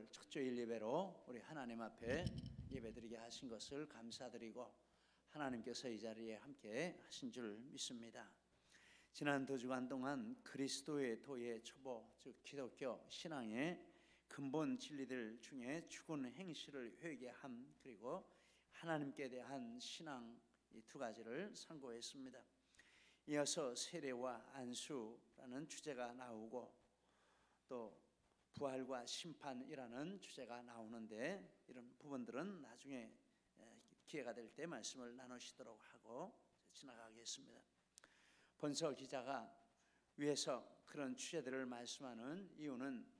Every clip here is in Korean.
4월 첫 주일 예배로 우리 하나님 앞에 예배드리게 하신 것을 감사드리고 하나님께서 이 자리에 함께 하신 줄 믿습니다. 지난 두 주간 동안 그리스도의 도의 초보, 즉 기독교 신앙의 근본 진리들 중에 죽은 행실을 회개함, 그리고 하나님께 대한 신앙, 이 두 가지를 상고했습니다. 이어서 세례와 안수라는 주제가 나오고 또 부활과 심판이라는 주제가 나오는데, 이런 부분들은 나중에 기회가 될 때 말씀을 나누시도록 하고 지나가겠습니다. 본서 기자가 위에서 그런 주제들을 말씀하는 이유는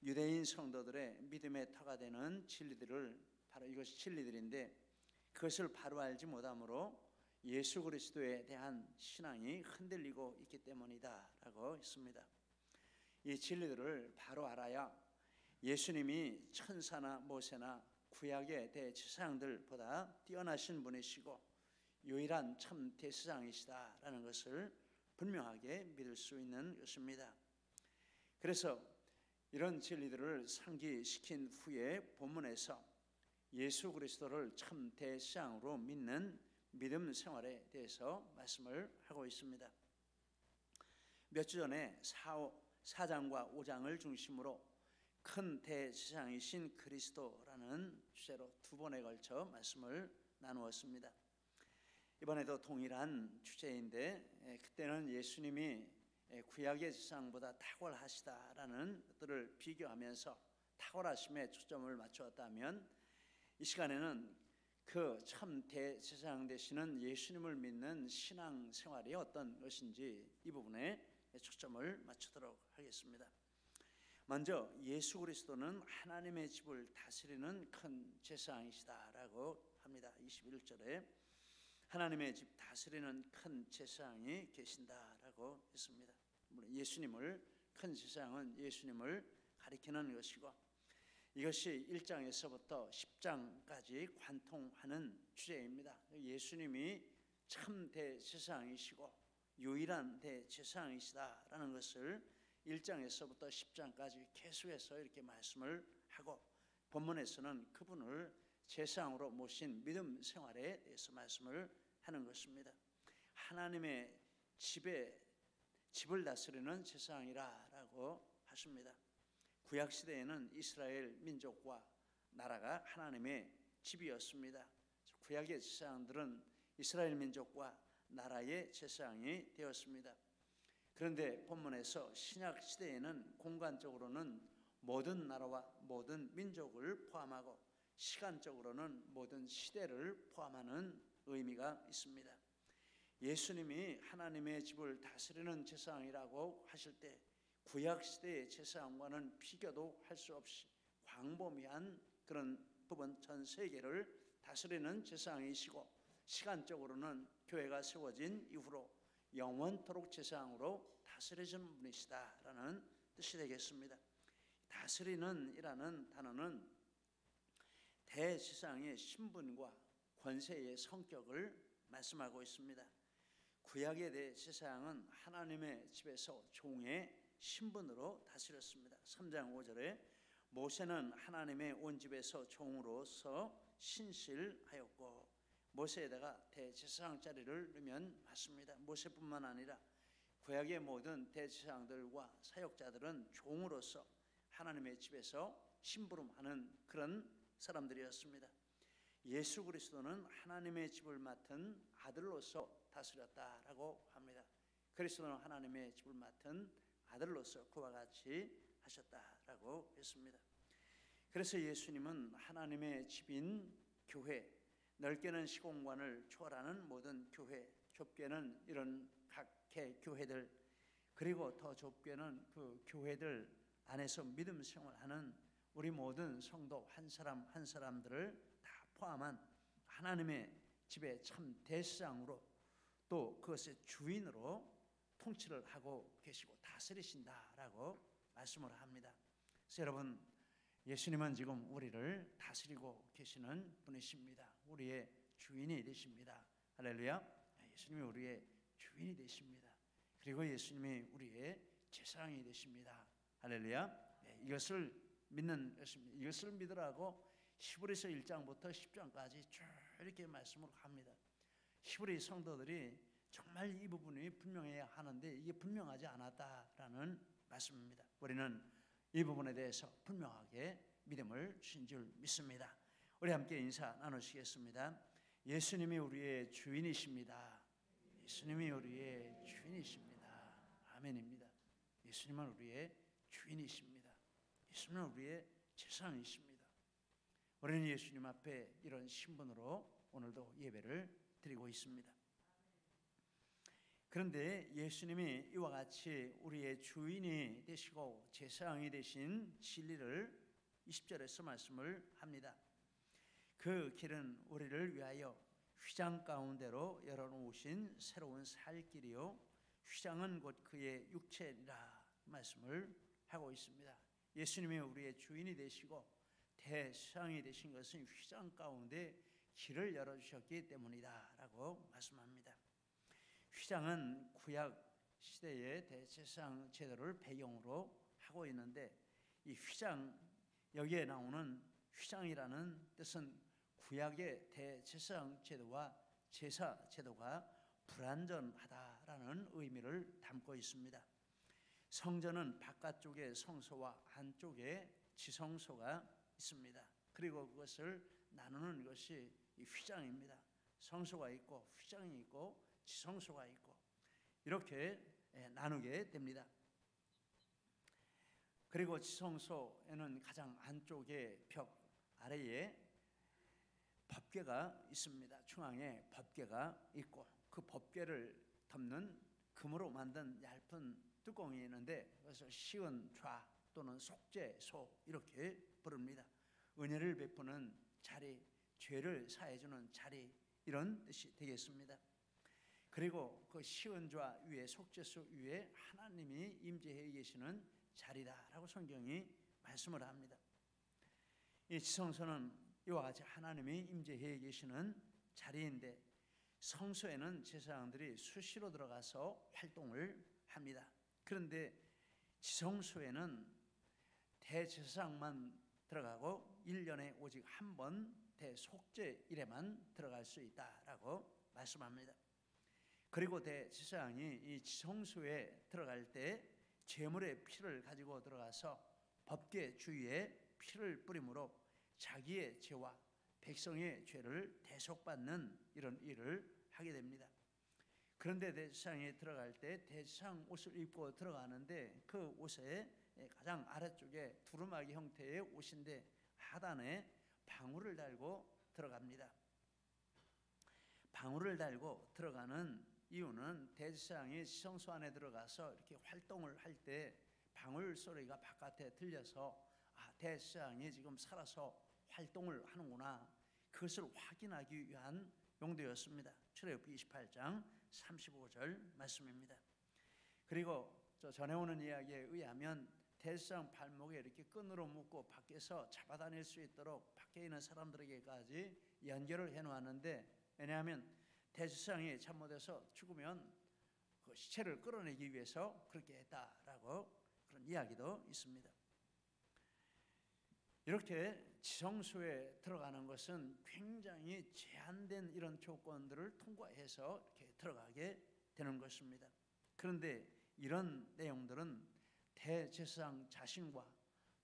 유대인 성도들의 믿음의 터가 되는 진리들을, 바로 이것이 진리들인데 그것을 바로 알지 못함으로 예수 그리스도에 대한 신앙이 흔들리고 있기 때문이다 라고 했습니다. 이 진리들을 바로 알아야 예수님이 천사나 모세나 구약의 대제사장들보다 뛰어나신 분이시고 유일한 참 대제사장이시다라는 것을 분명하게 믿을 수 있는 것입니다. 그래서 이런 진리들을 상기시킨 후에 본문에서 예수 그리스도를 참 대제사장으로 믿는 믿음 생활에 대해서 말씀을 하고 있습니다. 몇 주 전에 4장과 5장을 중심으로 큰 대제사장이신 그리스도라는 주제로 두 번에 걸쳐 말씀을 나누었습니다. 이번에도 동일한 주제인데, 그때는 예수님이 구약의 제사장보다 탁월하시다라는 것들을 비교하면서 탁월하심에 초점을 맞추었다면, 이 시간에는 그 참 대제사장 되시는 예수님을 믿는 신앙 생활이 어떤 것인지 이 부분에 초점을 맞추도록 하겠습니다. 먼저 예수 그리스도는 하나님의 집을 다스리는 큰 제사장이시다라고 합니다. 21절에 하나님의 집 다스리는 큰 제사장이 계신다라고 했습니다. 물론 예수님을, 큰 제사장은 예수님을 가리키는 것이고, 이것이 1장에서부터 10장까지 관통하는 주제입니다. 예수님이 참 대제사장이시고 유일한 대제사장이시다라는 것을 1장에서부터 10장까지 계속해서 이렇게 말씀을 하고, 본문에서는 그분을 제사장으로 모신 믿음 생활에 대해서 말씀을 하는 것입니다. 하나님의 집을 다스리는 제사장이라고 하십니다. 구약시대에는 이스라엘 민족과 나라가 하나님의 집이었습니다. 구약의 제사장들은 이스라엘 민족과 나라의 제사장이 되었습니다. 그런데 본문에서 신약 시대에는 공간적으로는 모든 나라와 모든 민족을 포함하고 시간적으로는 모든 시대를 포함하는 의미가 있습니다. 예수님이 하나님의 집을 다스리는 제사장이라고 하실 때 구약 시대의 제사장과는 비교도 할 수 없이 광범위한 그런 부분, 전 세계를 다스리는 제사장이시고, 시간적으로는 교회가 세워진 이후로 영원토록 제사장으로 다스리시는 분이시다라는 뜻이 되겠습니다. 다스리는 이라는 단어는 대제사장의 신분과 권세의 성격을 말씀하고 있습니다. 구약의 대제사장은 하나님의 집에서 종의 신분으로 다스렸습니다. 3장 5절에 모세는 하나님의 온 집에서 종으로서 신실하였고, 모세에다가 대제사장 자리를 넣으면 맞습니다. 모세뿐만 아니라 구약의 모든 대제사장들과 사역자들은 종으로서 하나님의 집에서 심부름하는 그런 사람들이었습니다. 예수 그리스도는 하나님의 집을 맡은 아들로서 다스렸다라고 합니다. 그리스도는 하나님의 집을 맡은 아들로서 그와 같이 하셨다라고 했습니다. 그래서 예수님은 하나님의 집인 교회, 넓게는 시공간을 초월하는 모든 교회, 좁게는 이런 각계 교회들, 그리고 더 좁게는 그 교회들 안에서 믿음 생활하는 우리 모든 성도 한 사람 한 사람들을 다 포함한 하나님의 집의 참 대제사장으로, 또 그것의 주인으로 통치를 하고 계시고 다스리신다라고 말씀을 합니다. 그래서 여러분, 예수님은 지금 우리를 다스리고 계시는 분이십니다. 우리의 주인이 되십니다. 할렐루야. 예수님이 우리의 주인이 되십니다. 그리고 예수님이 우리의 제사장이 되십니다. 할렐루야. 이것을 믿는 것입니다. 이것을 믿으라고 히브리서 1장부터 10장까지 쭉 이렇게 말씀을 합니다. 히브리 성도들이 정말 이 부분이 분명해야 하는데 이게 분명하지 않았다라는 말씀입니다. 우리는 이 부분에 대해서 분명하게 믿음을 주신 줄 믿습니다. 우리 함께 인사 나누시겠습니다. 예수님이 우리의 주인이십니다. 예수님이 우리의 주인이십니다. 아멘입니다. 예수님은 우리의 주인이십니다. 예수님은 우리의 재상이십니다. 우리는 예수님 앞에 이런 신분으로 오늘도 예배를 드리고 있습니다. 그런데 예수님이 이와 같이 우리의 주인이 되시고 제사장이 되신 진리를 20절에서 말씀을 합니다. 그 길은 우리를 위하여 휘장 가운데로 열어놓으신 새로운 살 길이요 휘장은 곧 그의 육체니라 말씀을 하고 있습니다. 예수님이 우리의 주인이 되시고 대상이 되신 것은 휘장 가운데 길을 열어주셨기 때문이다 라고 말씀합니다. 휘장은 구약 시대의 대제사장 제도를 배경으로 하고 있는데 이 휘장, 여기에 나오는 휘장이라는 뜻은 구약의 대제사장 제도와 제사 제도가 불완전하다라는 의미를 담고 있습니다. 성전은 바깥쪽에 성소와 안쪽에 지성소가 있습니다. 그리고 그것을 나누는 것이 이 휘장입니다. 성소가 있고 휘장이 있고 지성소가 있고 이렇게 나누게 됩니다. 그리고 지성소에는 가장 안쪽에 벽 아래에 법궤가 있습니다. 중앙에 법궤가 있고 그 법궤를 덮는 금으로 만든 얇은 뚜껑이 있는데 그래서 시은좌 또는 속죄소 이렇게 부릅니다. 은혜를 베푸는 자리, 죄를 사해주는 자리 이런 뜻이 되겠습니다. 그리고 그 시은좌 위에 속죄소 위에 하나님이 임재해 계시는 자리다라고 성경이 말씀을 합니다. 이 지성소는 이와 같이 하나님이 임재해 계시는 자리인데 성소에는 제사장들이 수시로 들어가서 활동을 합니다. 그런데 지성소에는 대제사장만 들어가고 1년에 오직 한 번 대속죄일에만 들어갈 수 있다라고 말씀합니다. 그리고 대제사장이 이 지성소에 들어갈 때 제물의 피를 가지고 들어가서 법궤 주위에 피를 뿌림으로 자기의 죄와 백성의 죄를 대속받는 이런 일을 하게 됩니다. 그런데 대제사장에 들어갈 때 대제사장 옷을 입고 들어가는데 그 옷에 가장 아래쪽에 두루마기 형태의 옷인데 하단에 방울을 달고 들어갑니다. 방울을 달고 들어가는 이유는 대제사장이 지성소 안에 들어가서 이렇게 활동을 할 때 방울 소리가 바깥에 들려서 대제사장이 지금 살아서 활동을 하는구나 그것을 확인하기 위한 용도였습니다. 출애굽기 28장 35절 말씀입니다. 그리고 전해오는 이야기에 의하면 대제사장 발목에 이렇게 끈으로 묶고 밖에서 잡아다닐 수 있도록 밖에 있는 사람들에게까지 연결을 해놓았는데 왜냐하면 대제사장이 잘못해서 죽으면 그 시체를 끌어내기 위해서 그렇게 했다라고 그런 이야기도 있습니다. 이렇게 지성소에 들어가는 것은 굉장히 제한된 이런 조건들을 통과해서 이렇게 들어가게 되는 것입니다. 그런데 이런 내용들은 대제사장 자신과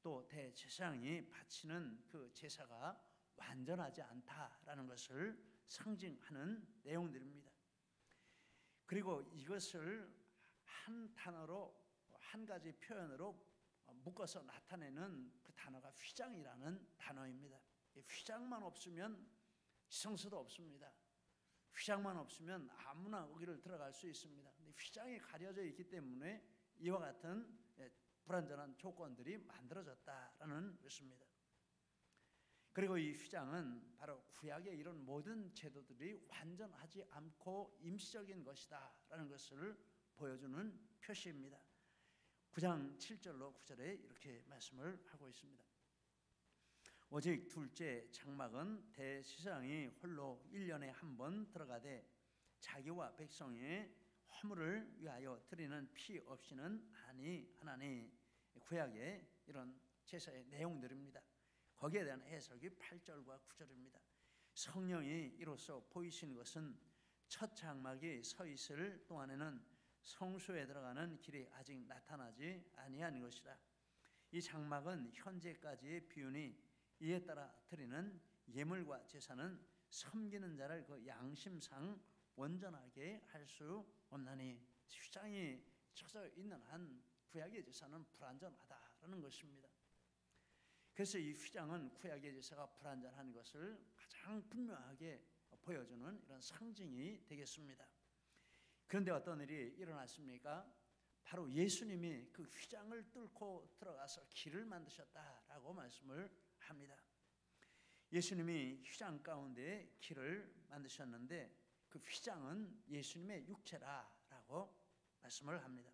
또 대제사장이 바치는 그 제사가 완전하지 않다라는 것을 상징하는 내용들입니다. 그리고 이것을 한 단어로 한 가지 표현으로 묶어서 나타내는 그 단어가 휘장이라는 단어입니다. 휘장만 없으면 지성소도 없습니다. 휘장만 없으면 아무나 여기를 들어갈 수 있습니다. 근데 휘장이 가려져 있기 때문에 이와 같은 불완전한 조건들이 만들어졌다라는 것입니다. 그리고 이 휘장은 바로 구약의 이런 모든 제도들이 완전하지 않고 임시적인 것이다라는 것을 보여주는 표시입니다. 9장 7절로 9절에 이렇게 말씀을 하고 있습니다. 오직 둘째 장막은 대제사장이 홀로 1년에 한 번 들어가되 자기와 백성의 허물을 위하여 드리는 피 없이는 아니 하나니 구약의 이런 제사의 내용들입니다. 거기에 대한 해석이 8절과 9절입니다. 성령이 이로써 보이신 것은 첫 장막이 서 있을 동안에는 성소에 들어가는 길이 아직 나타나지 아니한 것이라. 이 장막은 현재까지의 비유니 이에 따라 드리는 예물과 제사는 섬기는 자를 그 양심상 온전하게 할 수 없나니, 휘장이 쳐져 있는 한 구약의 제사는 불완전하다라는 것입니다. 그래서 이 휘장은 구약의 제사가 불완전한 것을 가장 분명하게 보여주는 이런 상징이 되겠습니다. 그런데 어떤 일이 일어났습니까? 바로 예수님이 그 휘장을 뚫고 들어가서 길을 만드셨다라고 말씀을 합니다. 예수님이 휘장 가운데 길을 만드셨는데 그 휘장은 예수님의 육체라라고 말씀을 합니다.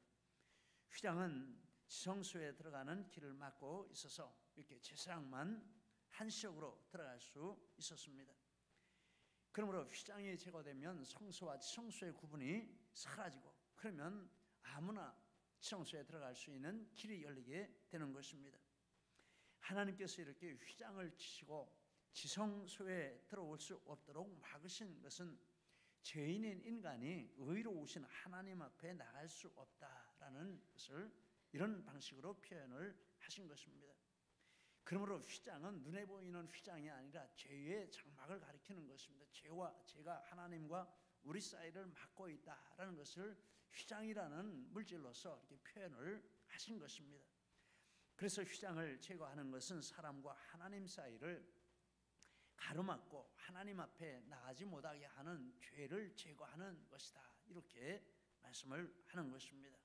휘장은 지성소에 들어가는 길을 막고 있어서 이렇게 제사장만 한시적으로 들어갈 수 있었습니다. 그러므로 휘장이 제거되면 성소와 지성소의 구분이 사라지고, 그러면 아무나 지성소에 들어갈 수 있는 길이 열리게 되는 것입니다. 하나님께서 이렇게 휘장을 치시고 지성소에 들어올 수 없도록 막으신 것은 죄인인 인간이 의로우신 하나님 앞에 나갈 수 없다라는 것을 이런 방식으로 표현을 하신 것입니다. 그러므로 휘장은 눈에 보이는 휘장이 아니라 죄의 장막을 가리키는 것입니다. 죄가 하나님과 우리 사이를 막고 있다라는 것을 휘장이라는 물질로서 이렇게 표현을 하신 것입니다. 그래서 휘장을 제거하는 것은 사람과 하나님 사이를 가로막고 하나님 앞에 나가지 못하게 하는 죄를 제거하는 것이다, 이렇게 말씀을 하는 것입니다.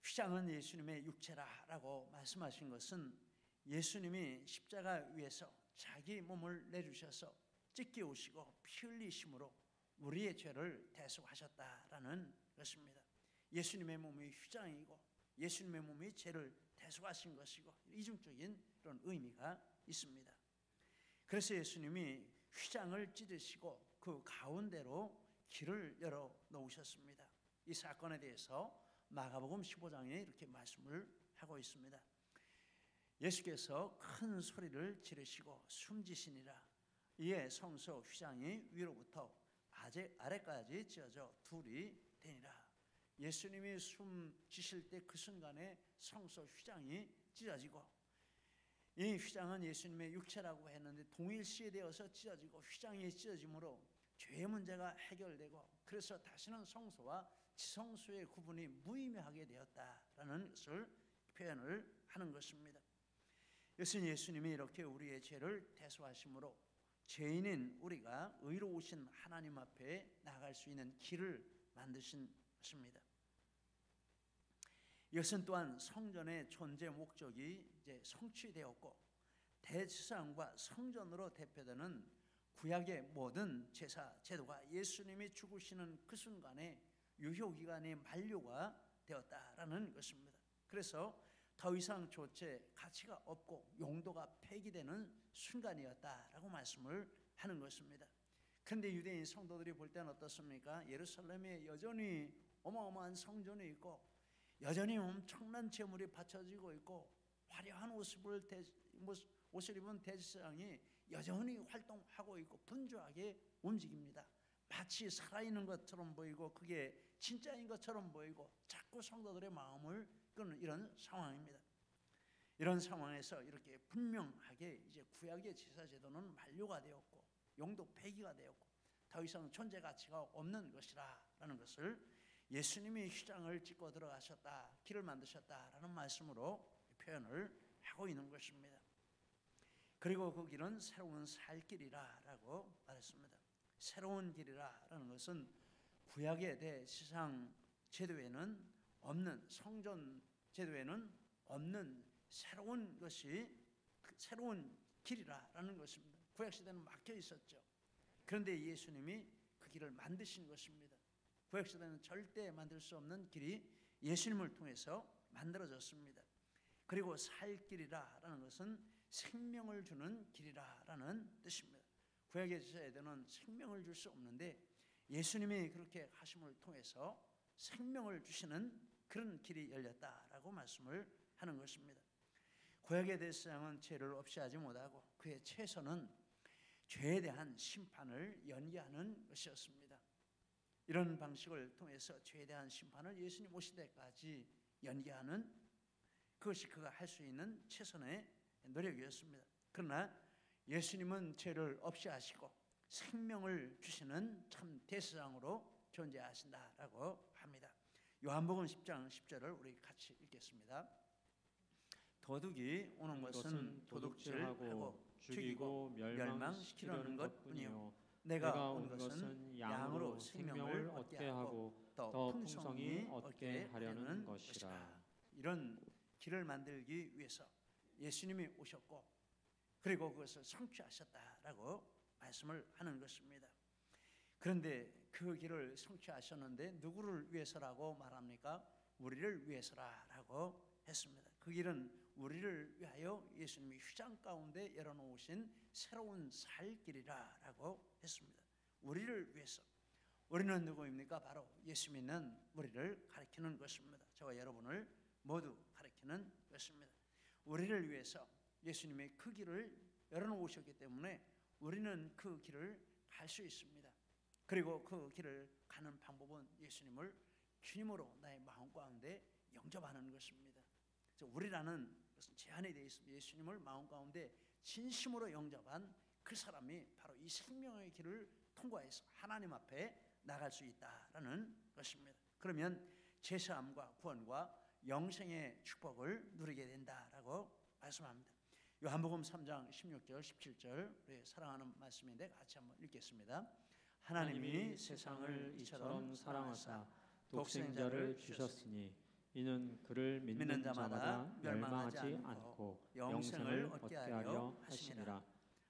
휘장은 예수님의 육체라고 말씀하신 것은 예수님이 십자가 위에서 자기 몸을 내주셔서 찢기우시고 피 흘리심으로 우리의 죄를 대속하셨다라는 것입니다. 예수님의 몸이 휘장이고 예수님의 몸이 죄를 대속하신 것이고 이중적인 그런 의미가 있습니다. 그래서 예수님이 휘장을 찢으시고 그 가운데로 길을 열어 놓으셨습니다. 이 사건에 대해서 마가복음 15장에 이렇게 말씀을 하고 있습니다. 예수께서 큰 소리를 지르시고 숨지시니라. 이에 성소 휘장이 위로부터 아래까지 찢어져 둘이 되니라. 예수님이 숨지실 때 그 순간에 성소 휘장이 찢어지고, 이 휘장은 예수님의 육체라고 했는데 동일시에 되어서 찢어지고 휘장이 찢어짐으로 죄의 문제가 해결되고, 그래서 다시는 성소와 지성소의 구분이 무의미하게 되었다라는 것을 표현을 하는 것입니다. 이것은 예수님이 이렇게 우리의 죄를 대속하심으로 죄인인 우리가 의로우신 하나님 앞에 나아갈 수 있는 길을 만드신 것입니다. 이것은 또한 성전의 존재 목적이 이제 성취되었고, 대제사장과 성전으로 대표되는 구약의 모든 제사 제도가 예수님이 죽으시는 그 순간에 유효기간이 만료가 되었다라는 것입니다. 그래서 더 이상 조체 가치가 없고 용도가 폐기되는 순간이었다라고 말씀을 하는 것입니다. 그런데 유대인 성도들이 볼 때는 어떻습니까? 예루살렘에 여전히 어마어마한 성전이 있고 여전히 엄청난 제물이 바쳐지고 있고 화려한 옷을 입은 대제사장이 여전히 활동하고 있고 분주하게 움직입니다. 마치 살아있는 것처럼 보이고 그게 진짜인 것처럼 보이고 자꾸 성도들의 마음을 끄는 이런 상황입니다. 이런 상황에서 이렇게 분명하게 이제 구약의 제사 제도는 만료가 되었고 용도 폐기가 되었고 더 이상 존재 가치가 없는 것이라는 것을 예수님이 휘장을 찢고 들어가셨다, 길을 만드셨다라는 말씀으로 표현을 하고 있는 것입니다. 그리고 그 길은 새로운 살 길이라고 말했습니다. 새로운 길이라는 것은 구약의 대제사장 제도에는 없는, 성전 제도에는 없는 새로운 것이 새로운 길이라는 것입니다. 구약 시대는 막혀 있었죠. 그런데 예수님이 그 길을 만드신 것입니다. 구약 시대는 절대 만들 수 없는 길이 예수님을 통해서 만들어졌습니다. 그리고 살 길이라는 것은 생명을 주는 길이라는 뜻입니다. 구약의 제도에는 생명을 줄 수 없는데 예수님이 그렇게 하심을 통해서 생명을 주시는 그런 길이 열렸다라고 말씀을 하는 것입니다. 구약의 대제사장은 죄를 없이 하지 못하고 그의 최선은 죄에 대한 심판을 연기하는 것이었습니다. 이런 방식을 통해서 죄에 대한 심판을 예수님 오실 때까지 연기하는 그것이 그가 할 수 있는 최선의 노력이었습니다. 그러나 예수님은 죄를 없이 하시고 생명을 주시는 참 대제사장으로 존재하신다라고 합니다. 요한복음 10장 10절을 우리 같이 읽겠습니다. 도둑이 오는 것은 도둑질하고 죽이고 멸망시키려는 것뿐이요 내가 온 것은 양으로 생명을 얻게 하고 더 풍성히 얻게 하려는 것이라. 이런 길을 만들기 위해서 예수님이 오셨고 그리고 그것을 성취하셨다라고 말씀을 하는 것입니다. 그런데 그 길을 성취하셨는데 누구를 위해서라고 말합니까? 우리를 위해서라고 했습니다. 그 길은 우리를 위하여 예수님이 휴장 가운데 열어놓으신 새로운 살 길이라고 했습니다. 우리를 위해서. 우리는 누구입니까? 바로 예수 믿는 우리를 가리키는 것입니다. 저와 여러분을 모두 가리키는 것입니다. 우리를 위해서 예수님이 그 길을 열어놓으셨기 때문에 우리는 그 길을 갈 수 있습니다. 그리고 그 길을 가는 방법은 예수님을 주님으로 나의 마음 가운데 영접하는 것입니다. 우리라는 것은 제한이 되어 있습니다. 예수님을 마음 가운데 진심으로 영접한 그 사람이 바로 이 생명의 길을 통과해서 하나님 앞에 나갈 수 있다라는 것입니다. 그러면 제사함과 구원과 영생의 축복을 누리게 된다라고 말씀합니다. 요한복음 3장 16절 17절 우리 사랑하는 말씀인데 같이 한번 읽겠습니다. 하나님이 세상을 이처럼 사랑하사 독생자를 주셨으니 이는 그를 믿는 자마다 멸망하지 않고 영생을 얻게 하려 하시니라.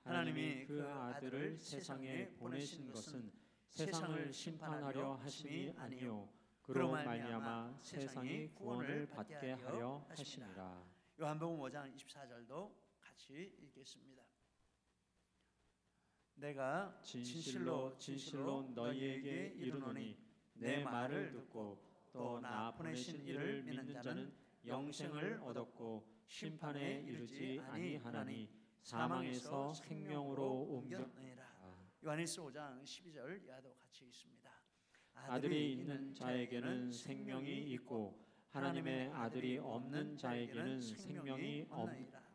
하나님이 그 아들을 세상에 보내신 것은 세상을 심판하려 하심이 아니요 그로 말미암아 세상이 구원을 받게 하려 하시니라. 요한복음 5장 24절도 같이 읽겠습니다. 내가 진실로 진실로 너희에게 이르노니 내 말을 듣고 또 나 보내신 이를 믿는 자는 영생을 얻었고 심판에 이르지 아니하나니 사망에서 생명으로 옮겼느니라. 요한일서 5장 12절 이하도 같이 있습니다. 아들이 있는 자에게는 생명이 있고 하나님의 아들이 없는 자에게는 생명이 없느니라.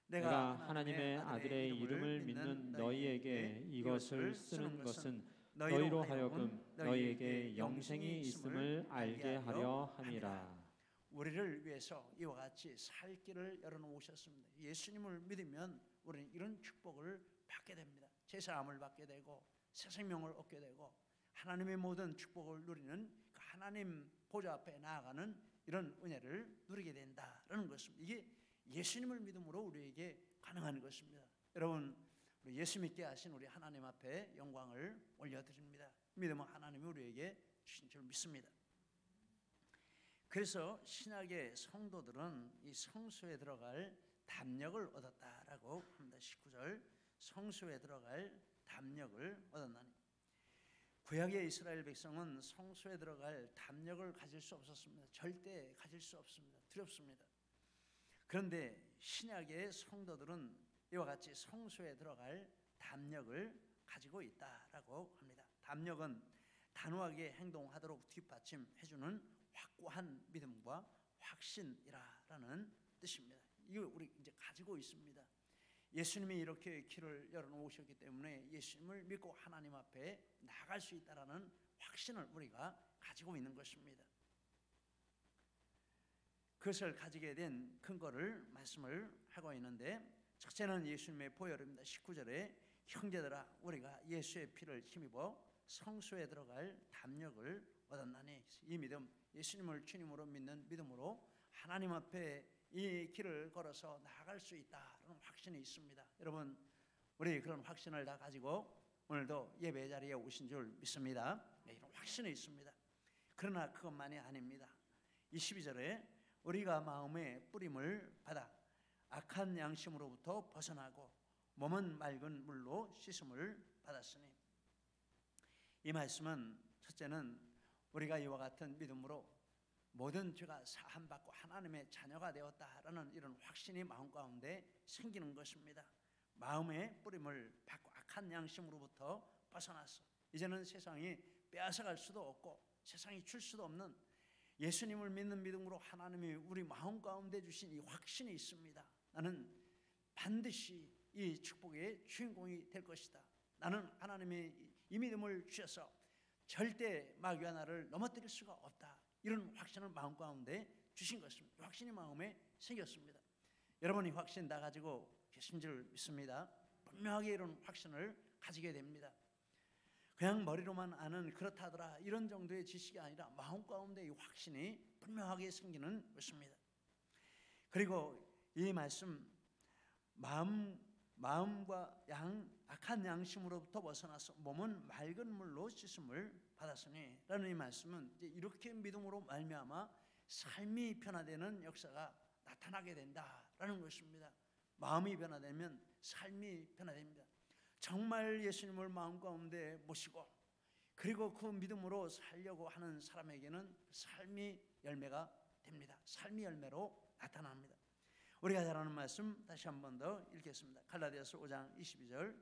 내가 하나님의 아들의 이름을 믿는 너희에게 이것을 쓰는 것은 너희로 하여금 너희에게 영생이 있음을 알게 하려 함이라. 우리를 위해서 이와 같이 살 길을 열어놓으셨습니다. 예수님을 믿으면 우리는 이런 축복을 받게 됩니다. 제사함을 받게 되고 새 생명을 얻게 되고 하나님의 모든 축복을 누리는 그 하나님 보좌 앞에 나아가는 이런 은혜를 누리게 된다라는 것입니다. 이게 예수님을 믿음으로 우리에게 가능한 것입니다. 여러분, 우리 예수 믿게 하신 우리 하나님 앞에 영광을 올려드립니다. 믿으면 하나님이 우리에게 주신 줄 믿습니다. 그래서 신약의 성도들은 이 성소에 들어갈 담력을 얻었다라고 합니다. 19절 성소에 들어갈 담력을 얻었나니. 구약의 이스라엘 백성은 성소에 들어갈 담력을 가질 수 없었습니다. 절대 가질 수 없습니다. 두렵습니다. 그런데 신약의 성도들은 이와 같이 성소에 들어갈 담력을 가지고 있다라고 합니다. 담력은 단호하게 행동하도록 뒷받침해주는 확고한 믿음과 확신이라는 뜻입니다. 이거 우리 이제 가지고 있습니다. 예수님이 이렇게 길을 열어놓으셨기 때문에 예수님을 믿고 하나님 앞에 나갈 수 있다라는 확신을 우리가 가지고 있는 것입니다. 그것을 가지게 된 근거를 말씀을 하고 있는데 첫째는 예수님의 보혈입니다. 19절에 형제들아 우리가 예수의 피를 힘입어 성소에 들어갈 담력을 얻었나니. 이 믿음, 예수님을 주님으로 믿는 믿음으로 하나님 앞에 이 길을 걸어서 나아갈 수 있다는 확신이 있습니다. 여러분, 우리 그런 확신을 다 가지고 오늘도 예배 자리에 오신 줄 믿습니다. 이런 확신이 있습니다. 그러나 그것만이 아닙니다. 22절에 우리가 마음의 뿌림을 받아 악한 양심으로부터 벗어나고 몸은 맑은 물로 씻음을 받았으니. 이 말씀은 첫째는 우리가 이와 같은 믿음으로 모든 죄가 사함받고 하나님의 자녀가 되었다라는 이런 확신이 마음 가운데 생기는 것입니다. 마음의 뿌림을 받고 악한 양심으로부터 벗어났어. 이제는 세상이 빼앗아갈 수도 없고 세상이 줄 수도 없는 예수님을 믿는 믿음으로 하나님이 우리 마음 가운데 주신 이 확신이 있습니다. 나는 반드시 이 축복의 주인공이 될 것이다. 나는 하나님의 이 믿음을 주셔서 절대 마귀가 나를 넘어뜨릴 수가 없다. 이런 확신을 마음 가운데 주신 것입니다. 확신이 마음에 생겼습니다. 여러분이 확신 다 가지고 계신 줄 믿습니다. 분명하게 이런 확신을 가지게 됩니다. 그냥 머리로만 아는 그렇다더라 이런 정도의 지식이 아니라 마음 가운데 이 확신이 분명하게 생기는 것입니다. 그리고 이 말씀 마음과 악한 양심으로부터 벗어나서 몸은 맑은 물로 씻음을 받았으니 라는 이 말씀은 이제 이렇게 믿음으로 말미암아 삶이 변화되는 역사가 나타나게 된다라는 것입니다. 마음이 변화되면 삶이 변화됩니다. 정말 예수님을 마음 가운데 모시고 그리고 그 믿음으로 살려고 하는 사람에게는 삶이 열매가 됩니다. 삶이 열매로 나타납니다. 우리가 잘 아는 말씀 다시 한 번 더 읽겠습니다. 갈라디아서 5장 22절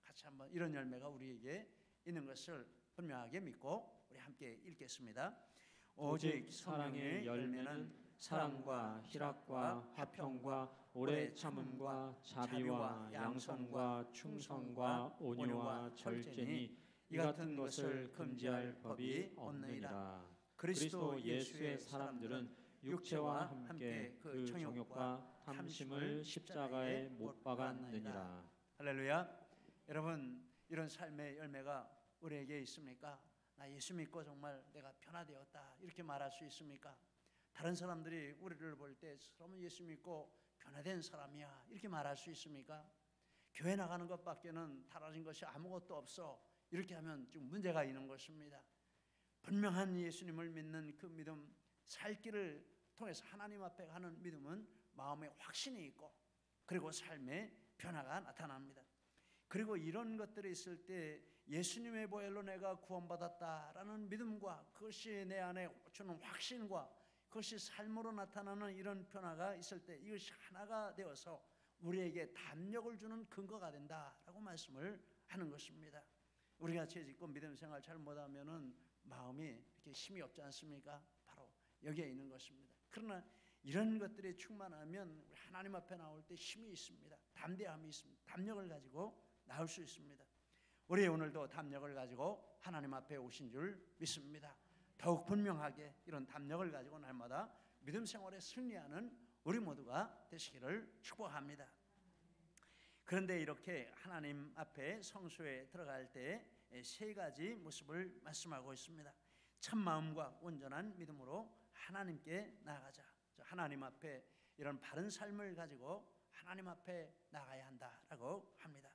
같이 한번 이런 열매가 우리에게 있는 것을 분명하게 믿고 우리 함께 읽겠습니다. 오직 사랑의 열매는 사랑과 희락과 화평과 오래 참음과 자비와 양선과 충성과 온유와 절제니 이 같은 것을 금지할 법이 없느니라. 그리스도 예수의 사람들은 육체와 함께 그 정욕과 탐심을 십자가에 못 박았느니라. 할렐루야. 여러분 이런 삶의 열매가 우리에게 있습니까? 나 예수 믿고 정말 내가 변화되었다 이렇게 말할 수 있습니까? 다른 사람들이 우리를 볼 때 저러면 예수 믿고 변화된 사람이야 이렇게 말할 수 있습니까? 교회 나가는 것밖에는 달라진 것이 아무것도 없어 이렇게 하면 좀 문제가 있는 것입니다. 분명한 예수님을 믿는 그 믿음 살 길을 통해서 하나님 앞에 가는 믿음은 마음에 확신이 있고 그리고 삶의 변화가 나타납니다. 그리고 이런 것들이 있을 때 예수님의 보혈로 내가 구원받았다라는 믿음과 그것이 내 안에 주는 확신과 그것이 삶으로 나타나는 이런 변화가 있을 때 이것이 하나가 되어서 우리에게 담력을 주는 근거가 된다라고 말씀을 하는 것입니다. 우리가 죄짓고 믿음 생활 잘 못하면은 마음이 이렇게 힘이 없지 않습니까? 바로 여기에 있는 것입니다. 그러나 이런 것들이 충만하면 우리 하나님 앞에 나올 때 힘이 있습니다. 담대함이 있습니다. 담력을 가지고 나올 수 있습니다. 우리 오늘도 담력을 가지고 하나님 앞에 오신 줄 믿습니다. 더욱 분명하게 이런 담력을 가지고 날마다 믿음 생활에 승리하는 우리 모두가 되시기를 축복합니다. 그런데 이렇게 하나님 앞에 성소에 들어갈 때 세 가지 모습을 말씀하고 있습니다. 참 마음과 온전한 믿음으로 하나님께 나아가자. 하나님 앞에 이런 바른 삶을 가지고 하나님 앞에 나가야 한다라고 합니다.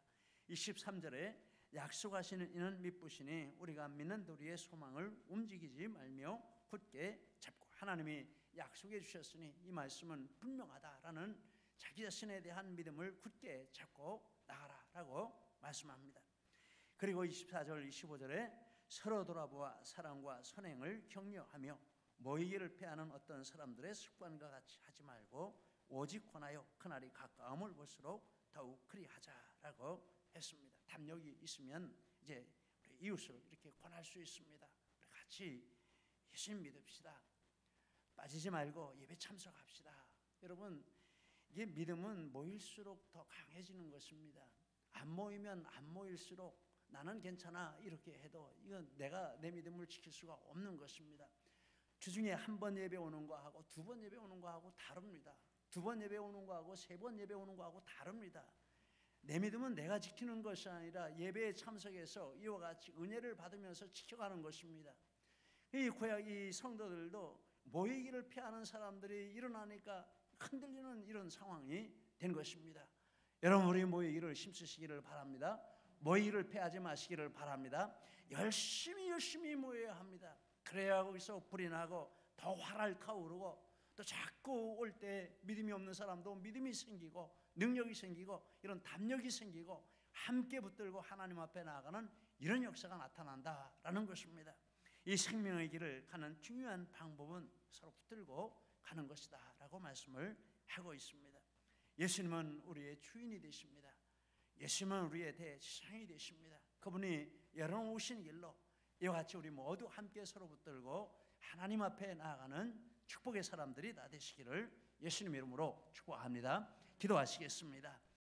23절에 약속하시는 이는 믿으시니 우리가 믿는 우리의 소망을 움직이지 말며 굳게 잡고 하나님이 약속해 주셨으니 이 말씀은 분명하다라는 자기 자신에 대한 믿음을 굳게 잡고 나가라라고 말씀합니다. 그리고 24절 25절에 서로 돌아보아 사랑과 선행을 격려하며 모이기를 패하는 어떤 사람들의 습관과 같이 하지 말고 오직 권하여 그날이 가까움을 볼수록 더욱 그리하자라고 했습니다. 담력이 있으면 이제 우리 이웃을 이렇게 권할 수 있습니다. 우리 같이 예수님 믿읍시다. 빠지지 말고 예배 참석합시다. 여러분 이게 믿음은 모일수록 더 강해지는 것입니다. 안 모이면 안 모일수록 나는 괜찮아 이렇게 해도 이건 내가 내 믿음을 지킬 수가 없는 것입니다. 주중에 한 번 예배 오는 거하고 두 번 예배 오는 거하고 다릅니다. 두 번 예배 오는 거하고 세 번 예배 오는 거하고 다릅니다. 내 믿음은 내가 지키는 것이 아니라 예배에 참석해서 이와 같이 은혜를 받으면서 지켜가는 것입니다. 이 성도들도 모이기를 피하는 사람들이 일어나니까 흔들리는 이런 상황이 된 것입니다. 여러분 우리 모이기를 힘쓰시기를 바랍니다. 모이기를 피하지 마시기를 바랍니다. 열심히 모여야 합니다. 그래야 거기서 불이 나고 더 활활 타오르고 또 자꾸 올 때 믿음이 없는 사람도 믿음이 생기고 능력이 생기고 이런 담력이 생기고 함께 붙들고 하나님 앞에 나아가는 이런 역사가 나타난다라는 것입니다. 이 생명의 길을 가는 중요한 방법은 서로 붙들고 가는 것이다라고 말씀을 하고 있습니다. 예수님은 우리의 주인이 되십니다. 예수님은 우리의 대지상이 되십니다. 그분이 열어놓으신 길로 이와 같이 우리 모두 함께 서로 붙들고 하나님 앞에 나아가는 축복의 사람들이 다 되시기를 예수님 이름으로 축복합니다. 기도하시겠습니다.